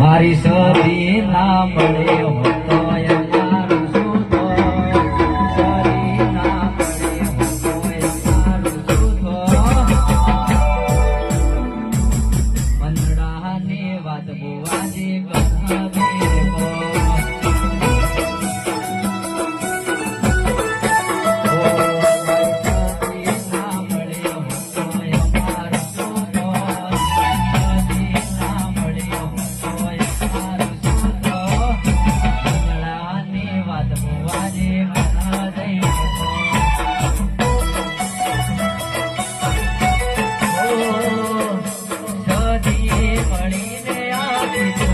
મારી સરી ના મળે તો યારું શું તો સરી ના મળે તો યારું શું તો મંદડાની વાત બુવાજી કથાવી કો મળીને આવી